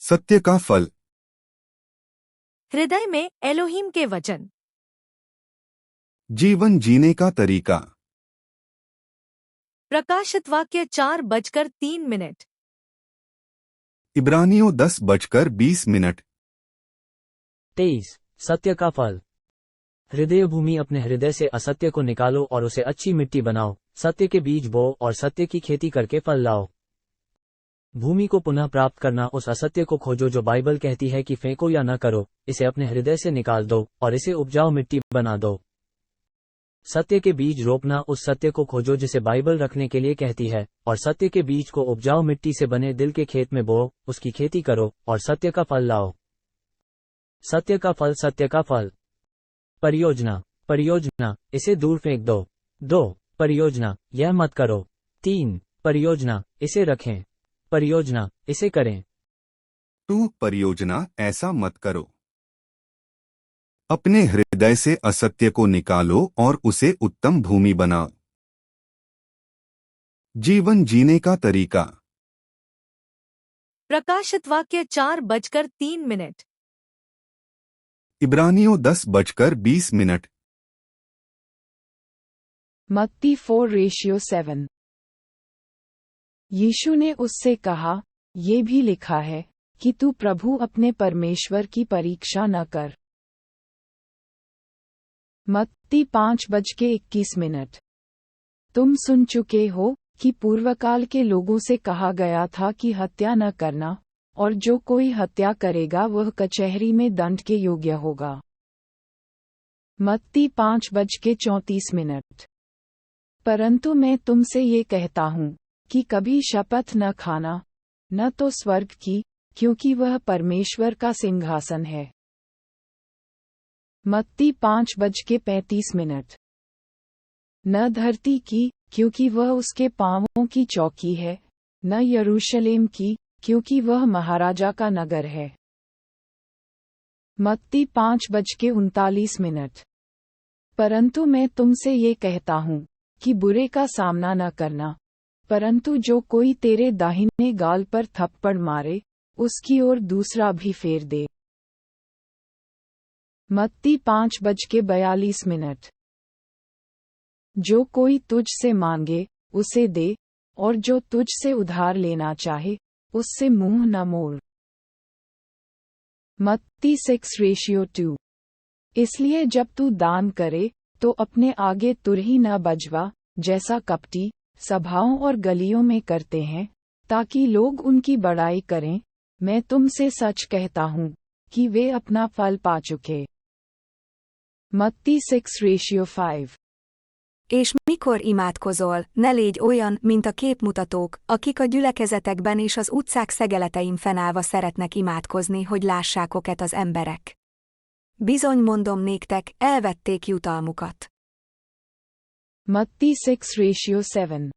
सत्य का फल। हृदय में एलोहीम के वचन। जीवन जीने का तरीका। प्रकाशित वाक्य 4:03। इब्रानियों 10:20। 23। सत्य का फल। हृदय भूमि, अपने हृदय से असत्य को निकालो और उसे अच्छी मिट्टी बनाओ, सत्य के बीज बो और सत्य की खेती करके फल लाओ। भूमि को पुनः प्राप्त करना, उस असत्य को खोजो जो बाइबल कहती है कि फेंको या न करो, इसे अपने हृदय से निकाल दो और इसे उपजाऊ मिट्टी बना दो। सत्य के बीज रोपना, उस सत्य को खोजो जिसे बाइबल रखने के लिए कहती है, और सत्य के बीज को उपजाऊ मिट्टी से बने दिल के खेत में बो, उसकी खेती करो और सत्य का फल लाओ। सत्य का फल। सत्य का फल। परियोजना। परियोजना, इसे दूर फेंक दो। 2 परियोजना, यह मत करो। 3 परियोजना, इसे रखें। परियोजना, इसे करें। 2 परियोजना, ऐसा मत करो। अपने हृदय से असत्य को निकालो और उसे उत्तम भूमि बनाओ। जीवन जीने का तरीका। प्रकाशित वाक्य 4:03। इब्रानियों 10:20। मत्ती 4:7। यीशु ने उससे कहा, ये भी लिखा है कि तू प्रभु अपने परमेश्वर की परीक्षा न कर। मत्ती 5:21। तुम सुन चुके हो कि पूर्वकाल के लोगों से कहा गया था कि हत्या न करना, और जो कोई हत्या करेगा वह कचहरी में दंड के योग्य होगा। मत्ती 5:34। परंतु मैं तुमसे ये कहता हूँ कि कभी शपथ न खाना, न तो स्वर्ग की, क्योंकि वह परमेश्वर का सिंहासन है। मत्ती 5:35। न धरती की, क्योंकि वह उसके पांवों की चौकी है, न यरूशलेम की, क्योंकि वह महाराजा का नगर है। मत्ती 5:39। परंतु मैं तुमसे ये कहता हूँ कि बुरे का सामना न करना, परंतु जो कोई तेरे दाहिने गाल पर थप्पड़ मारे, उसकी ओर दूसरा भी फेर दे। मत्ती 5:42। जो कोई तुझ से मांगे, उसे दे, और जो तुझ से उधार लेना चाहे, उससे मुंह न मोड़। मत्ती 6:2। इसलिए जब तू दान करे, तो अपने आगे तुरही न बजवा, जैसा कपटी सभाओं और गलियों में करते हैं, ताकि लोग उनकी बड़ाई करें। मैं तुमसे सच कहता हूँ कि वे अपना फल पा चुके। मत्ती 6:5। És mikor imádkozol, ne légy olyan, mint a képmutatók, akik a gyülekezetekben és az utcák szegeletein fennállva szeretnek imádkozni, hogy lássák őket az emberek. Bizony mondom néktek, elvették jutalmukat. मत्ती 6:7।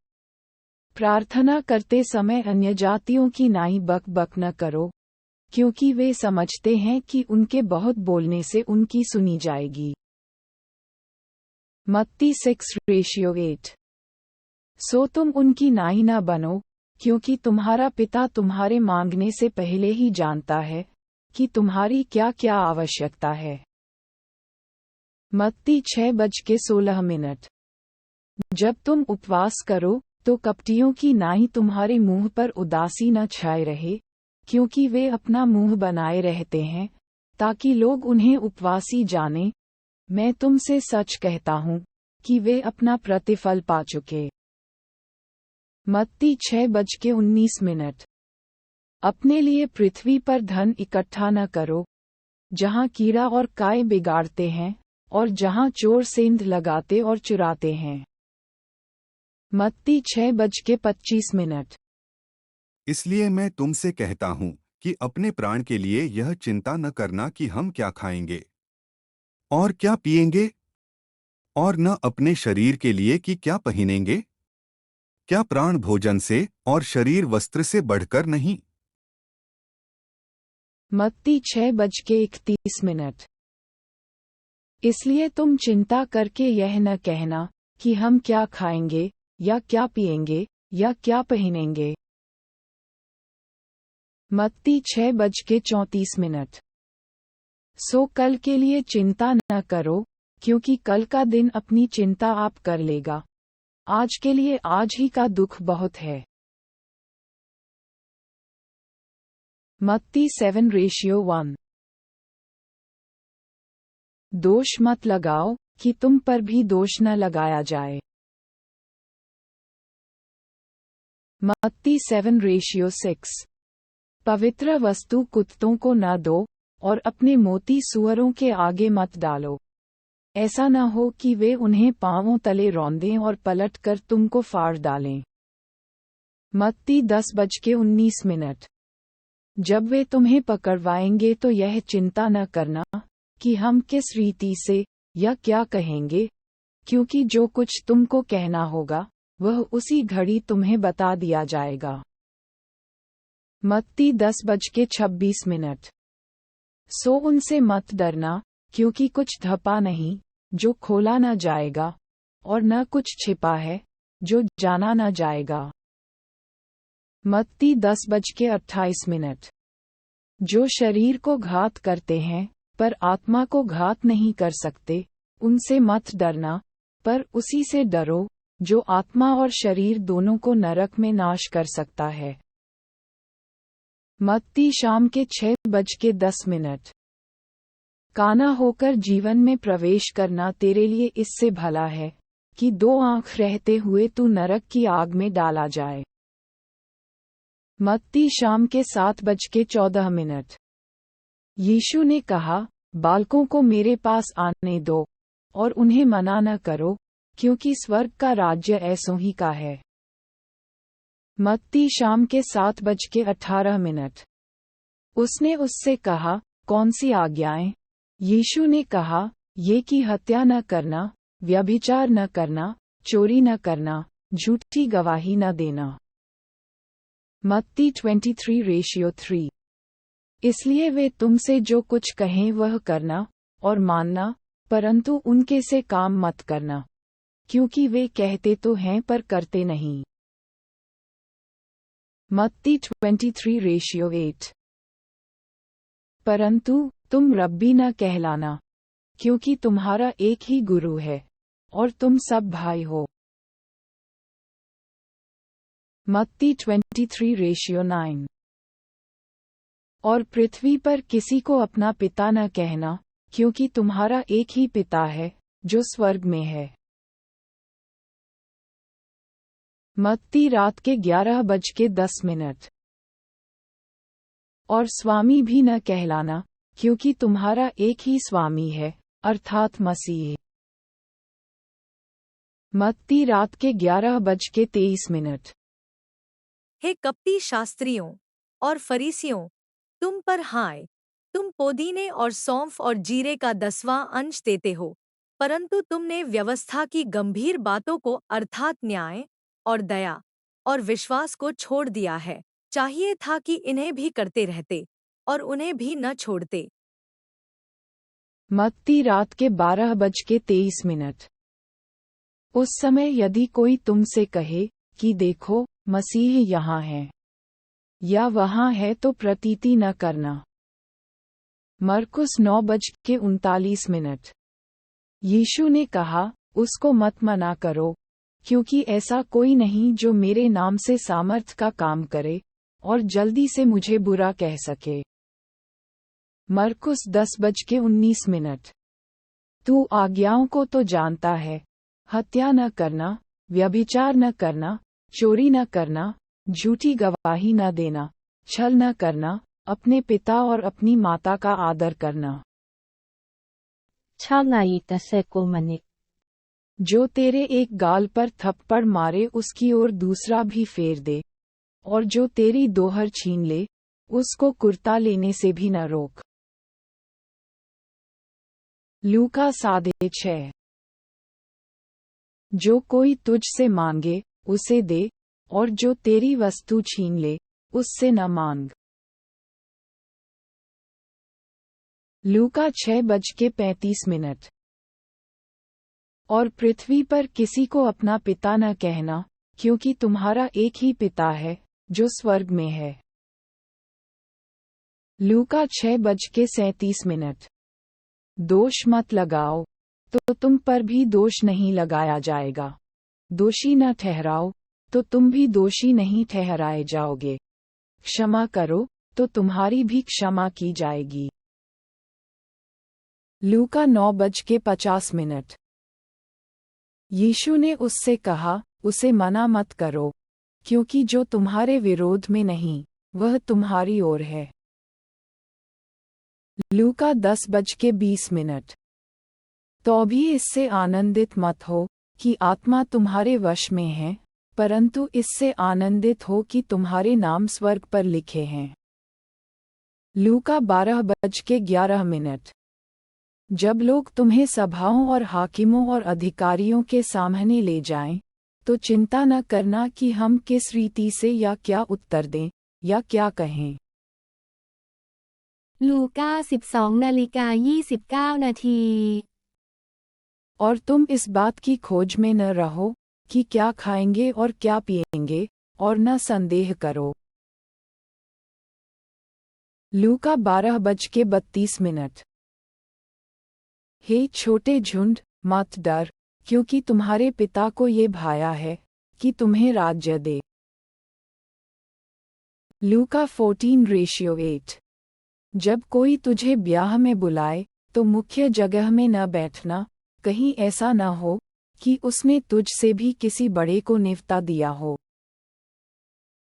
प्रार्थना करते समय अन्य जातियों की नाई बक बक न करो, क्योंकि वे समझते हैं कि उनके बहुत बोलने से उनकी सुनी जाएगी। मत्ती 6:8। सो तुम उनकी नाई न बनो, क्योंकि तुम्हारा पिता तुम्हारे मांगने से पहले ही जानता है कि तुम्हारी क्या क्या आवश्यकता है। मत्ती 6:16। जब तुम उपवास करो, तो कपटियों की नाई तुम्हारे मुंह पर उदासी न छाए रहे, क्योंकि वे अपना मुंह बनाए रहते हैं, ताकि लोग उन्हें उपवासी जाने। मैं तुमसे सच कहता हूँ कि वे अपना प्रतिफल पा चुके। मत्ती 6:19। अपने लिए पृथ्वी पर धन इकट्ठा न करो, जहाँ कीड़ा और काई बिगाड़ते हैं, और जहाँ चोर सेंध लगाते और चुराते हैं। मत्ती 6:25। इसलिए मैं तुमसे कहता हूँ कि अपने प्राण के लिए यह चिंता न करना कि हम क्या खाएंगे और क्या पिएंगे, और न अपने शरीर के लिए कि क्या पहनेंगे। क्या प्राण भोजन से और शरीर वस्त्र से बढ़कर नहीं। मत्ती 6:31। इसलिए तुम चिंता करके यह न कहना कि हम क्या खाएंगे, या क्या पिएंगे, या क्या पहनेंगे। मत्ती 6:34। सो कल के लिए चिंता न करो, क्योंकि कल का दिन अपनी चिंता आप कर लेगा। आज के लिए आज ही का दुख बहुत है। मत्ती 7:1। दोष मत लगाओ कि तुम पर भी दोष न लगाया जाए। मत्ती 7:6। पवित्र वस्तु कुत्तों को न दो, और अपने मोती सूअरों के आगे मत डालो। ऐसा न हो कि वे उन्हें पांवों तले रौंदें और पलट कर तुमको फाड़ डालें। मत्ती 10:19। जब वे तुम्हें पकड़वाएंगे तो यह चिंता न करना कि हम किस रीति से या क्या कहेंगे, क्योंकि जो कुछ तुमको कहना होगा वह उसी घड़ी तुम्हें बता दिया जाएगा। मत्ती 10:26। सो उनसे मत डरना, क्योंकि कुछ धपा नहीं जो खोला न जाएगा, और न कुछ छिपा है जो जाना न जाएगा। मत्ती 10:28। जो शरीर को घात करते हैं पर आत्मा को घात नहीं कर सकते, उनसे मत डरना, पर उसी से डरो जो आत्मा और शरीर दोनों को नरक में नाश कर सकता है। मत्ती शाम के 6:10। काना होकर जीवन में प्रवेश करना तेरे लिए इससे भला है कि 2 आंख रहते हुए तू नरक की आग में डाला जाए। मत्ती शाम के 7:14। यीशु ने कहा, बालकों को मेरे पास आने दो, और उन्हें मना न करो, क्योंकि स्वर्ग का राज्य ऐसों ही का है। मत्ती शाम के 7:18। उसने उससे कहा, कौन सी आज्ञाएं? यीशु ने कहा, ये कि हत्या न करना, व्यभिचार न करना, चोरी न करना, झूठी गवाही न देना। मत्ती 23:3। इसलिए वे तुमसे जो कुछ कहें वह करना और मानना, परंतु उनके से काम मत करना, क्योंकि वे कहते तो हैं पर करते नहीं। मत्ती 23:8। परंतु तुम रब्बी न कहलाना, क्योंकि तुम्हारा एक ही गुरु है, और तुम सब भाई हो। मत्ती 23:9। और पृथ्वी पर किसी को अपना पिता न कहना, क्योंकि तुम्हारा एक ही पिता है जो स्वर्ग में है। मत्ती रात के 11:10। और स्वामी भी न कहलाना, क्योंकि तुम्हारा एक ही स्वामी है, अर्थात मसीह। मत्ती रात के 11:23। हे कपटी शास्त्रियों और फरीसियों, तुम पर हाय, तुम पुदीने और सौंफ और जीरे का 10वां अंश देते हो, परंतु तुमने व्यवस्था की गंभीर बातों को अर्थात न्याय और दया और विश्वास को छोड़ दिया है। चाहिए था कि इन्हें भी करते रहते और उन्हें भी न छोड़ते। मत्ती रात के 12:23। उस समय यदि कोई तुमसे कहे कि देखो मसीह यहाँ है या वहाँ है, तो प्रतीति न करना। मरकुस 9:39। यीशु ने कहा, उसको मत मना करो, क्योंकि ऐसा कोई नहीं जो मेरे नाम से सामर्थ का काम करे और जल्दी से मुझे बुरा कह सके। मरकुस 10:19। तू आज्ञाओं को तो जानता है, हत्या न करना, व्यभिचार न करना, चोरी न करना, झूठी गवाही न देना, छल न करना, अपने पिता और अपनी माता का आदर करना। जो तेरे एक गाल पर थप्पड़ मारे उसकी ओर दूसरा भी फेर दे, और जो तेरी दोहर छीन ले उसको कुर्ता लेने से भी न रोक। लूका 6:6। जो कोई तुझसे मांगे उसे दे, और जो तेरी वस्तु छीन ले उससे न मांग। लूका 6:35। और पृथ्वी पर किसी को अपना पिता न कहना, क्योंकि तुम्हारा एक ही पिता है जो स्वर्ग में है। लूका 6:37। दोष मत लगाओ, तो तुम पर भी दोष नहीं लगाया जाएगा। दोषी न ठहराओ, तो तुम भी दोषी नहीं ठहराए जाओगे। क्षमा करो, तो तुम्हारी भी क्षमा की जाएगी। लूका 9:50। यीशु ने उससे कहा, उसे मना मत करो, क्योंकि जो तुम्हारे विरोध में नहीं, वह तुम्हारी ओर है। लूका 10:20। तो भी इससे आनंदित मत हो कि आत्मा तुम्हारे वश में है, परंतु इससे आनंदित हो कि तुम्हारे नाम स्वर्ग पर लिखे हैं। लूका 12:11। जब लोग तुम्हें सभाओं और हाकिमों और अधिकारियों के सामने ले जाएं, तो चिंता न करना कि हम किस रीति से या क्या उत्तर दें या क्या कहें। ลูก้า 12:29 और तुम इस बात की खोज में न रहो कि क्या खाएंगे और क्या पिएंगे, और न संदेह करो। लूका 12:32। हे छोटे झुंड, मत डर, क्योंकि तुम्हारे पिता को ये भाया है कि तुम्हें राज्य दे। लूका 14:8। जब कोई तुझे ब्याह में बुलाए, तो मुख्य जगह में न बैठना, कहीं ऐसा न हो कि उसने तुझ से भी किसी बड़े को निफ्ता दिया हो।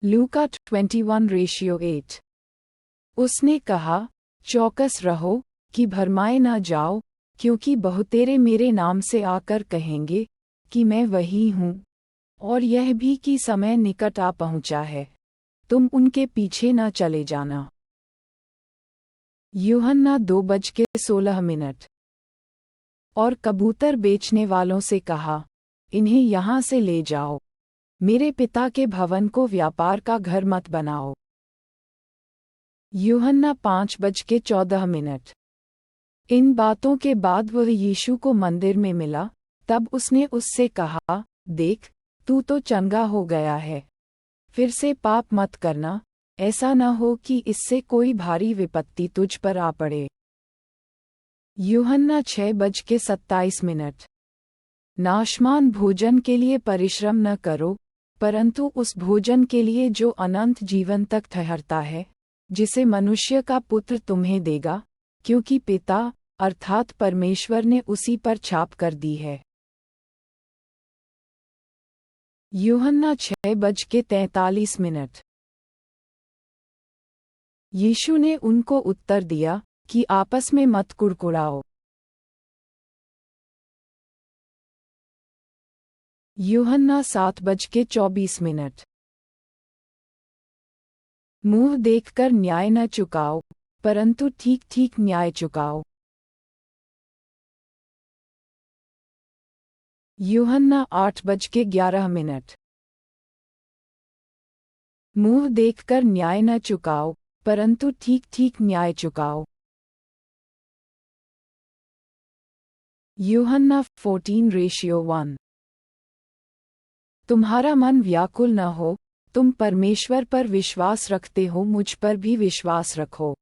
लूका 21:8। उसने कहा, चौकस रहो कि भरमाए न जाओ, क्योंकि बहुतेरे मेरे नाम से आकर कहेंगे कि मैं वही हूँ, और यह भी कि समय निकट आ पहुँचा है। तुम उनके पीछे न चले जाना। यूहन्ना 2:16। और कबूतर बेचने वालों से कहा, इन्हें यहाँ से ले जाओ, मेरे पिता के भवन को व्यापार का घर मत बनाओ। यूहन्ना 5:14। इन बातों के बाद वह यीशु को मंदिर में मिला, तब उसने उससे कहा, देख, तू तो चंगा हो गया है। फिर से पाप मत करना, ऐसा न हो कि इससे कोई भारी विपत्ति तुझ पर आ पड़े। यूहन्ना 6:27। नाशमान भोजन के लिए परिश्रम न करो, परंतु उस भोजन के लिए जो अनंत जीवन तक ठहरता है, जिसे मनुष्य का पुत्र तुम्हें देगा, क्योंकि पिता अर्थात परमेश्वर ने उसी पर छाप कर दी है। यूहन्ना 6:43। यीशु ने उनको उत्तर दिया कि आपस में मत कुड़कुड़ाओ। यूहन्ना 7:24। मुंह देखकर न्याय न चुकाओ, परंतु ठीक ठीक न्याय चुकाओ। यूहन्ना 8:11। मुंह देखकर न्याय न चुकाओ, परंतु ठीक ठीक न्याय चुकाओ। यूहन्ना 14:1। तुम्हारा मन व्याकुल न हो, तुम परमेश्वर पर विश्वास रखते हो, मुझ पर भी विश्वास रखो।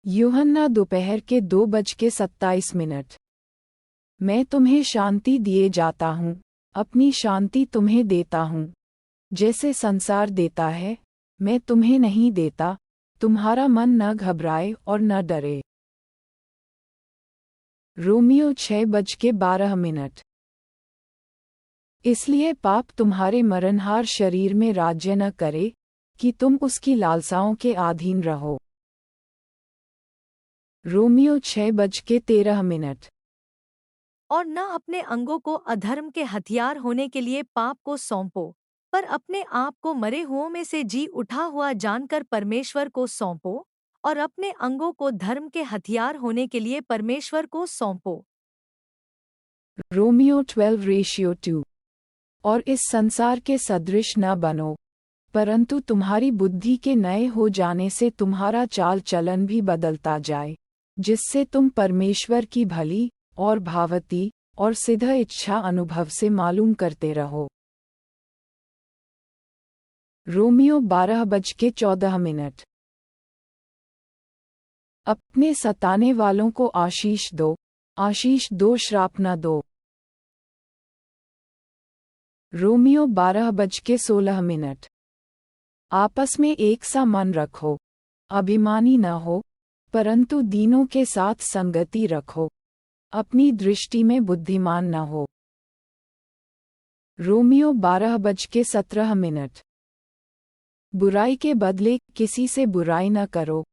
यूहन्ना दोपहर के 2:27। मैं तुम्हें शांति दिए जाता हूँ, अपनी शांति तुम्हें देता हूँ। जैसे संसार देता है, मैं तुम्हें नहीं देता। तुम्हारा मन न घबराए और न डरे। रोमियो 6:12। इसलिए पाप तुम्हारे मरणहार शरीर में राज्य न करे, कि तुम उसकी लालसाओं के अधीन रहो। रोमियो 6:13। और न अपने अंगों को अधर्म के हथियार होने के लिए पाप को सौंपो, पर अपने आप को मरे हुओं में से जी उठा हुआ जानकर परमेश्वर को सौंपो, और अपने अंगों को धर्म के हथियार होने के लिए परमेश्वर को सौंपो। रोमियो 12:2। और इस संसार के सदृश न बनो, परंतु तुम्हारी बुद्धि के नए हो जाने से तुम्हारा चाल चलन भी बदलता जाए, जिससे तुम परमेश्वर की भली और भावती और सिद्ध इच्छा अनुभव से मालूम करते रहो। रोमियो 12:14। अपने सताने वालों को आशीष दो, आशीष दो, श्राप न दो। रोमियो 12:16। आपस में एक सा मन रखो, अभिमानी न हो, परंतु दीनों के साथ संगति रखो, अपनी दृष्टि में बुद्धिमान न हो। रोमियो 12:17। बुराई के बदले किसी से बुराई न करो,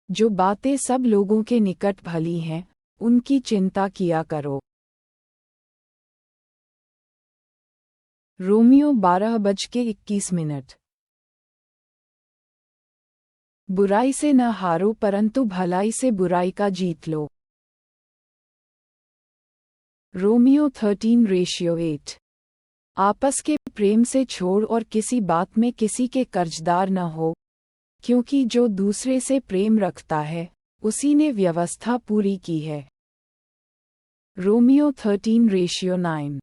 जो बातें सब लोगों के निकट भली हैं, उनकी चिंता किया करो। रोमियो 12:21। बुराई से न हारो, परंतु भलाई से बुराई का जीत लो। रोमियो 13:8। आपस के प्रेम से छोड़ और किसी बात में किसी के कर्जदार न हो, क्योंकि जो दूसरे से प्रेम रखता है, उसी ने व्यवस्था पूरी की है। रोमियो 13:9।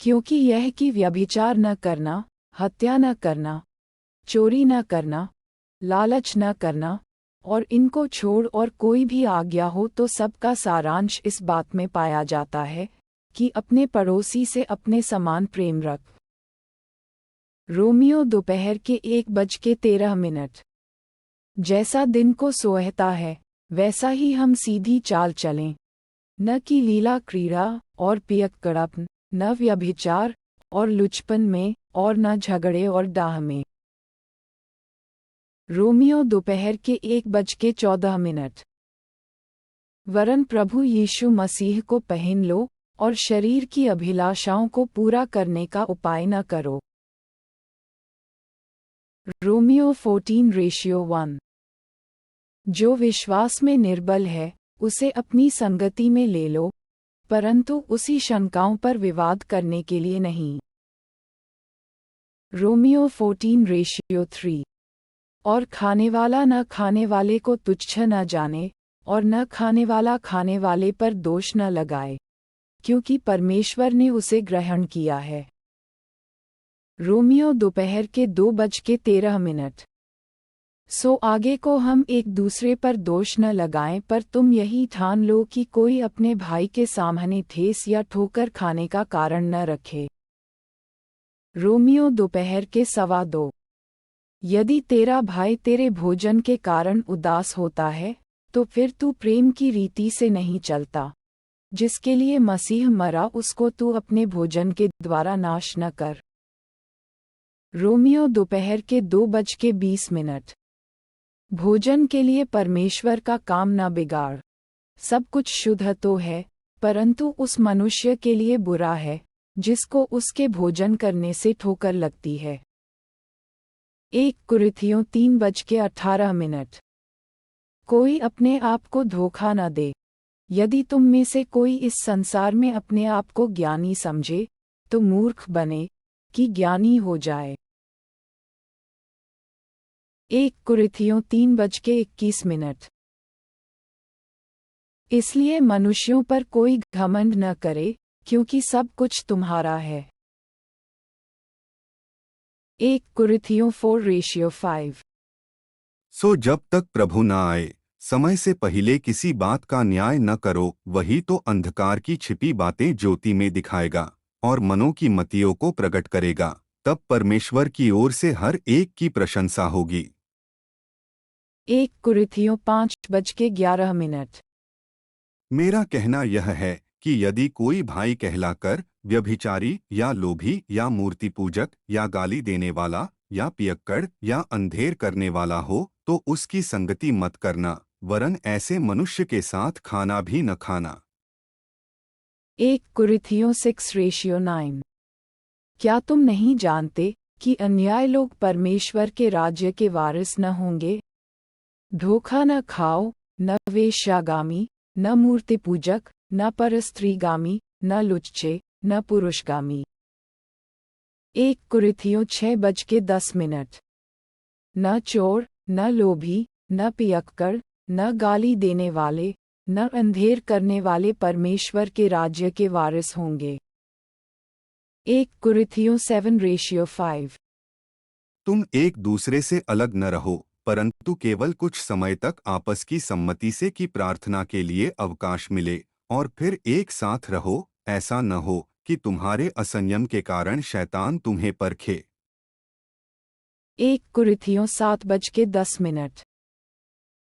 क्योंकि यह कि व्यभिचार न करना, हत्या न करना, चोरी न करना, लालच न करना, और इनको छोड़ और कोई भी आज्ञा हो तो सबका सारांश इस बात में पाया जाता है कि अपने पड़ोसी से अपने समान प्रेम रख। रोमियो दोपहर के 1:13। जैसा दिन को सोहता है, वैसा ही हम सीधी चाल चलें, न कि लीला क्रीड़ा और पियक्कड़पन, न व्यभिचार और लुचपन में, और न झगड़े और डाह में। रोमियो दोपहर के 1:14। वरन प्रभु यीशु मसीह को पहन लो और शरीर की अभिलाषाओं को पूरा करने का उपाय न करो। रोमियो 14:1। जो विश्वास में निर्बल है, उसे अपनी संगति में ले लो, परंतु उसी शंकाओं पर विवाद करने के लिए नहीं। रोमियो 14:3। और खानेवाला न खाने वाले को तुच्छ न जाने, और न खाने वाला खाने वाले पर दोष न लगाए, क्योंकि परमेश्वर ने उसे ग्रहण किया है। रोमियो दोपहर के 2:13। सो आगे को हम एक दूसरे पर दोष न लगाएं, पर तुम यही ठान लो कि कोई अपने भाई के सामने ठेस या ठोकर खाने का कारण न रखे। रोमियो दोपहर के 2:15। यदि तेरा भाई तेरे भोजन के कारण उदास होता है, तो फिर तू प्रेम की रीति से नहीं चलता, जिसके लिए मसीह मरा, उसको तू अपने भोजन के द्वारा नाश न कर। रोमियो दोपहर के 2:20। भोजन के लिए परमेश्वर का काम न बिगाड़। सब कुछ शुद्ध तो है, परंतु उस मनुष्य के लिए बुरा है, जिसको उसके भोजन करने से ठोकर लगती है। 1 कुरिन्थियों 3:18। कोई अपने आप को धोखा न दे। यदि तुम में से कोई इस संसार में अपने आप को ज्ञानी समझे, तो मूर्ख बने कि ज्ञानी हो जाए। 1 कुरिन्थियों 3:21। इसलिए मनुष्यों पर कोई घमंड न करे, क्योंकि सब कुछ तुम्हारा है। 1 कुरिन्थियों 4:5। सो जब तक प्रभु न आए, समय से पहले किसी बात का न्याय न करो, वही तो अंधकार की छिपी बातें ज्योति में दिखाएगा और मनों की मतियों को प्रकट करेगा। तब परमेश्वर की ओर से हर एक की प्रशंसा होगी। 1 कुरिन्थियों 5:11। मेरा कहना यह है कि यदि कोई भाई कहलाकर व्यभिचारी या लोभी या मूर्ति पूजक या गाली देने वाला या पियक्कड़ या अंधेर करने वाला हो, तो उसकी संगति मत करना, वरन ऐसे मनुष्य के साथ खाना भी न खाना। 1 कुरिन्थियों 6:9। क्या तुम नहीं जानते कि अन्याय लोग परमेश्वर के राज्य के वारिस न होंगे? धोखा न खाओ, न वेश्यागामी, न मूर्ति पूजक, न परस्त्रीगामी, न लुच्चे, न पुरुषगामी। 1 कुरिन्थियों 6:10। न चोर, न लोभी, न पियक्कड़, न गाली देने वाले, न अंधेर करने वाले परमेश्वर के राज्य के वारिस होंगे। 1 कुरिन्थियों 7:5। तुम एक दूसरे से अलग न रहो, परंतु केवल कुछ समय तक आपस की सम्मति से की प्रार्थना के लिए अवकाश मिले और फिर एक साथ रहो। ऐसा न हो कि तुम्हारे असंयम के कारण शैतान तुम्हें परखे। 1 कुरिन्थियों 7:10।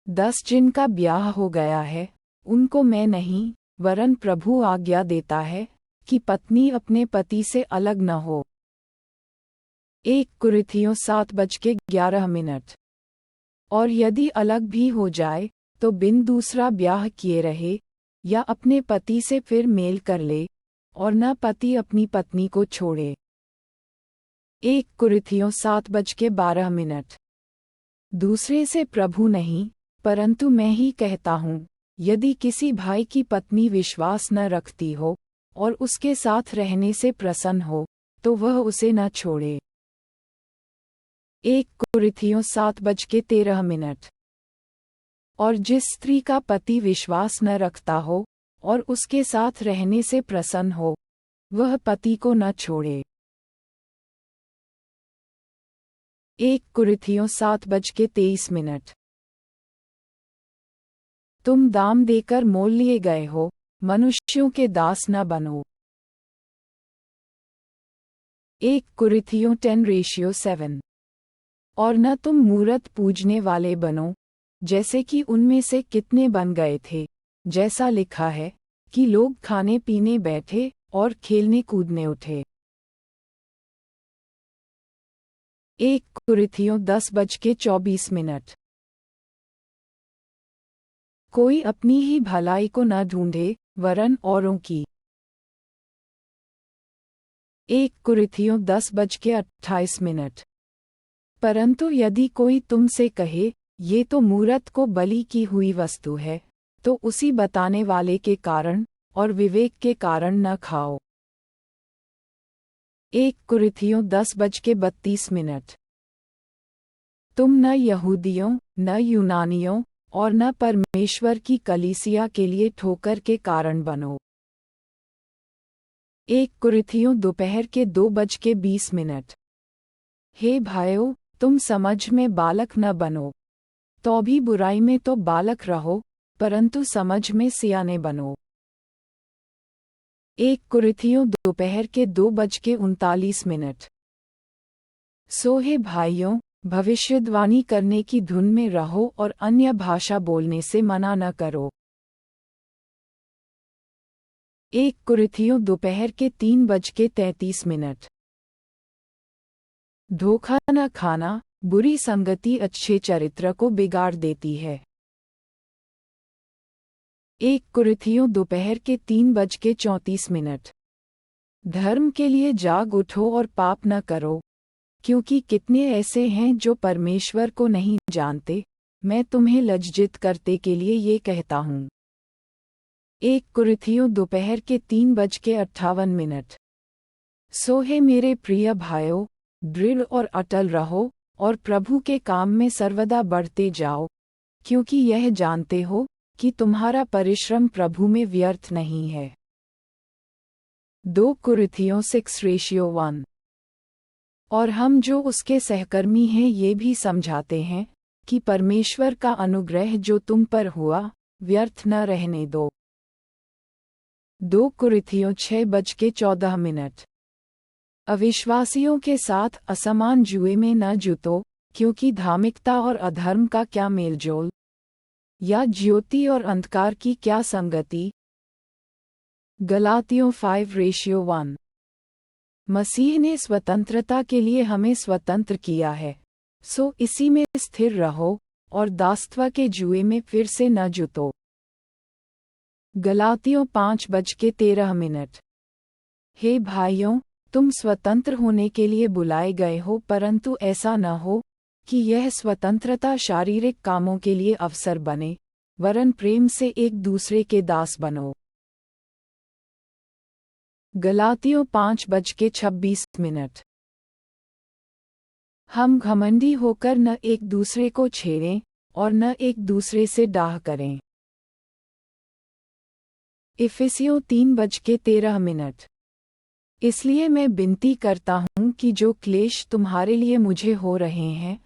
10 जिनका ब्याह हो गया है उनको मैं नहीं वरन प्रभु आज्ञा देता है कि पत्नी अपने पति से अलग न हो। 1 कुरिन्थियों 7:11। और यदि अलग भी हो जाए तो बिन दूसरा ब्याह किए रहे या अपने पति से फिर मेल कर ले, और न पति अपनी पत्नी को छोड़े। 1 कुरिन्थियों 7:12। दूसरे से प्रभु नहीं परंतु मैं ही कहता हूँ, यदि किसी भाई की पत्नी विश्वास न रखती हो और उसके साथ रहने से प्रसन्न हो तो वह उसे न छोड़े। 1 कुरिन्थियों 7:13। और जिस स्त्री का पति विश्वास न रखता हो और उसके साथ रहने से प्रसन्न हो वह पति को न छोड़े। 1 कुरिन्थियों 7:23। तुम दाम देकर मोल लिए गए हो, मनुष्यों के दास न बनो। 1 कुरिन्थियों 10:7। और न तुम मूरत पूजने वाले बनो, जैसे कि उनमें से कितने बन गए थे, जैसा लिखा है कि लोग खाने पीने बैठे और खेलने कूदने उठे। 1 कुरिन्थियों 10:24। कोई अपनी ही भलाई को न ढूंढे वरन औरों की। 1 कुरिन्थियों 10:28। परंतु यदि कोई तुमसे कहे ये तो मूरत को बलि की हुई वस्तु है, तो उसी बताने वाले के कारण और विवेक के कारण न खाओ। 1 कुरिन्थियों 10:32। तुम न यहूदियों न यूनानियों और न परमेश्वर की कलीसिया के लिए ठोकर के कारण बनो। 1 कुरिन्थियों दोपहर के 2:20। हे भाइयों, तुम समझ में बालक न बनो, तो भी बुराई में तो बालक रहो, परंतु समझ में सियाने बनो। 1 कुरिन्थियों दोपहर के 2:39। सो हे भाइयों, भविष्यद्वाणी करने की धुन में रहो और अन्य भाषा बोलने से मना न करो। 1 कुरिन्थियों दोपहर के 3:33। धोखा न खाना, बुरी संगति अच्छे चरित्र को बिगाड़ देती है। 1 कुरिन्थियों दोपहर के 3:34। धर्म के लिए जाग उठो और पाप न करो, क्योंकि कितने ऐसे हैं जो परमेश्वर को नहीं जानते। मैं तुम्हें लज्जित करते के लिए ये कहता हूँ। 1 कुरिन्थियों दोपहर के 3:58। सो हे मेरे प्रिय भाइयों, दृढ़ और अटल रहो और प्रभु के काम में सर्वदा बढ़ते जाओ, क्योंकि यह जानते हो कि तुम्हारा परिश्रम प्रभु में व्यर्थ नहीं है। 2 कुरिन्थियों 6:1। और हम जो उसके सहकर्मी हैं ये भी समझाते हैं कि परमेश्वर का अनुग्रह जो तुम पर हुआ व्यर्थ न रहने दो। 2 कुरिन्थियों 6:14। अविश्वासियों के साथ असमान जुए में न जुतो, क्योंकि धार्मिकता और अधर्म का क्या मेलजोल, या ज्योति और अंधकार की क्या संगति। गलातियों 5:1। मसीह ने स्वतंत्रता के लिए हमें स्वतंत्र किया है, सो इसी में स्थिर रहो और दासत्व के जुए में फिर से न जुतो। गलातियों 5:13। हे भाइयों, तुम स्वतंत्र होने के लिए बुलाए गए हो, परंतु ऐसा न हो कि यह स्वतंत्रता शारीरिक कामों के लिए अवसर बने, वरन प्रेम से एक दूसरे के दास बनो। गलातियों 5:26। हम घमंडी होकर न एक दूसरे को छेड़ें और न एक दूसरे से डाह करें। इफिसियों 3:13। इसलिए मैं विनती करता हूँ कि जो क्लेश तुम्हारे लिए मुझे हो रहे हैं,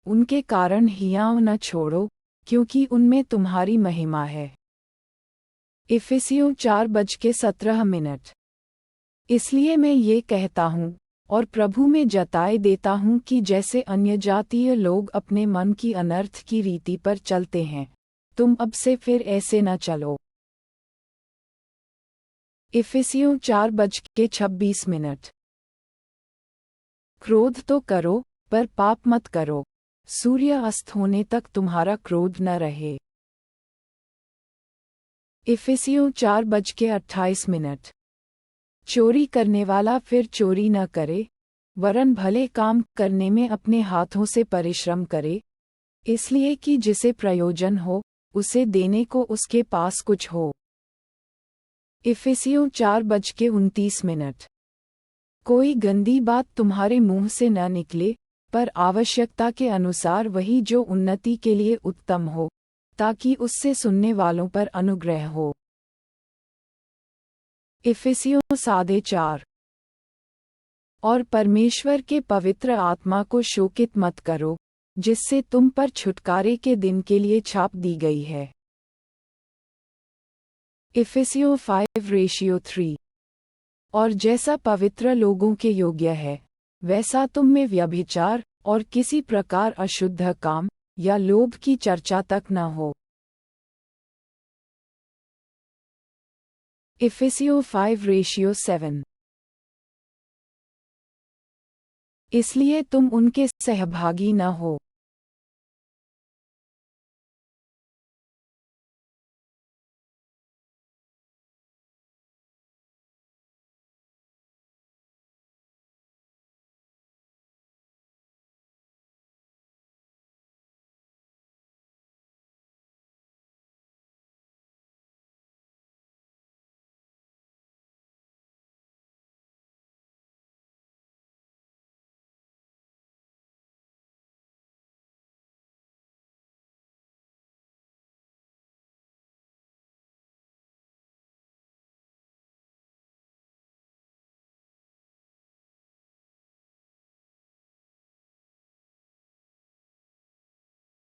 उनके कारण हियाव न छोड़ो, क्योंकि उनमें तुम्हारी महिमा है। इफिसियों 4:17। इसलिए मैं ये कहता हूँ और प्रभु में जताए देता हूँ कि जैसे अन्यजातीय लोग अपने मन की अनर्थ की रीति पर चलते हैं, तुम अब से फिर ऐसे न चलो। इफिसियों 4:26। क्रोध तो करो, पर पाप मत करो। सूर्य अस्त होने तक तुम्हारा क्रोध न रहे। इफिसियों 4:28। चोरी करने वाला फिर चोरी न करे, वरन भले काम करने में अपने हाथों से परिश्रम करे, इसलिए कि जिसे प्रयोजन हो, उसे देने को उसके पास कुछ हो। इफिसियों 4:29। कोई गंदी बात तुम्हारे मुंह से न निकले, पर आवश्यकता के अनुसार वही जो उन्नति के लिए उत्तम हो, ताकि उससे सुनने वालों पर अनुग्रह हो। इफिसियों 4:30। और परमेश्वर के पवित्र आत्मा को शोकित मत करो, जिससे तुम पर छुटकारे के दिन के लिए छाप दी गई है। इफिसियों 5:3। और जैसा पवित्र लोगों के योग्य है, वैसा तुम में व्यभिचार और किसी प्रकार अशुद्ध काम या लोभ की चर्चा तक न हो। इफिसियों 5:7। इसलिए तुम उनके सहभागी न हो,